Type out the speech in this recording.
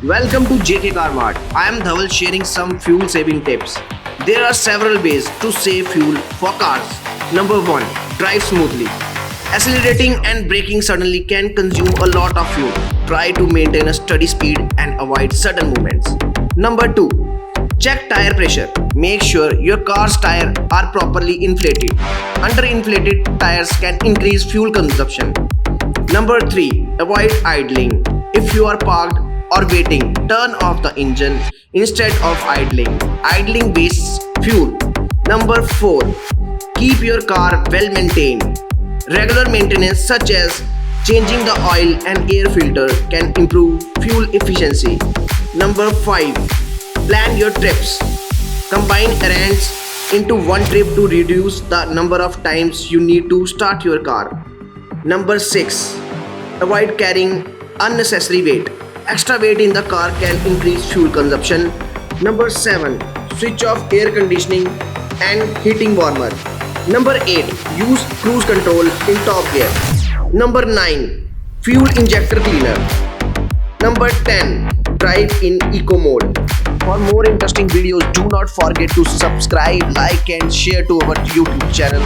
Welcome to JKCarMart. I am Dhaval sharing some fuel saving tips. There are several ways to save fuel for cars. Number 1. Drive smoothly. Accelerating and braking suddenly can consume a lot of fuel. Try to maintain a steady speed and avoid sudden movements. Number 2. Check tire pressure. Make sure your car's tires are properly inflated. Underinflated tires can increase fuel consumption. Number 3. Avoid idling. If you are parked or waiting, turn off the engine instead of idling. Idling wastes fuel. Number 4. Keep your car well maintained. Regular maintenance such as changing the oil and air filter can improve fuel efficiency. Number 5. Plan your trips. Combine errands into one trip to reduce the number of times you need to start your car. Number 6. Avoid carrying unnecessary weight. Extra weight in the car can increase fuel consumption. Number 7. Switch off air conditioning and heating warmer. Number 8. Use cruise control in top gear. Number 9. Fuel injector cleaner. Number 10. Drive in eco mode. For more interesting videos, do not forget to subscribe, like and share to our YouTube channel.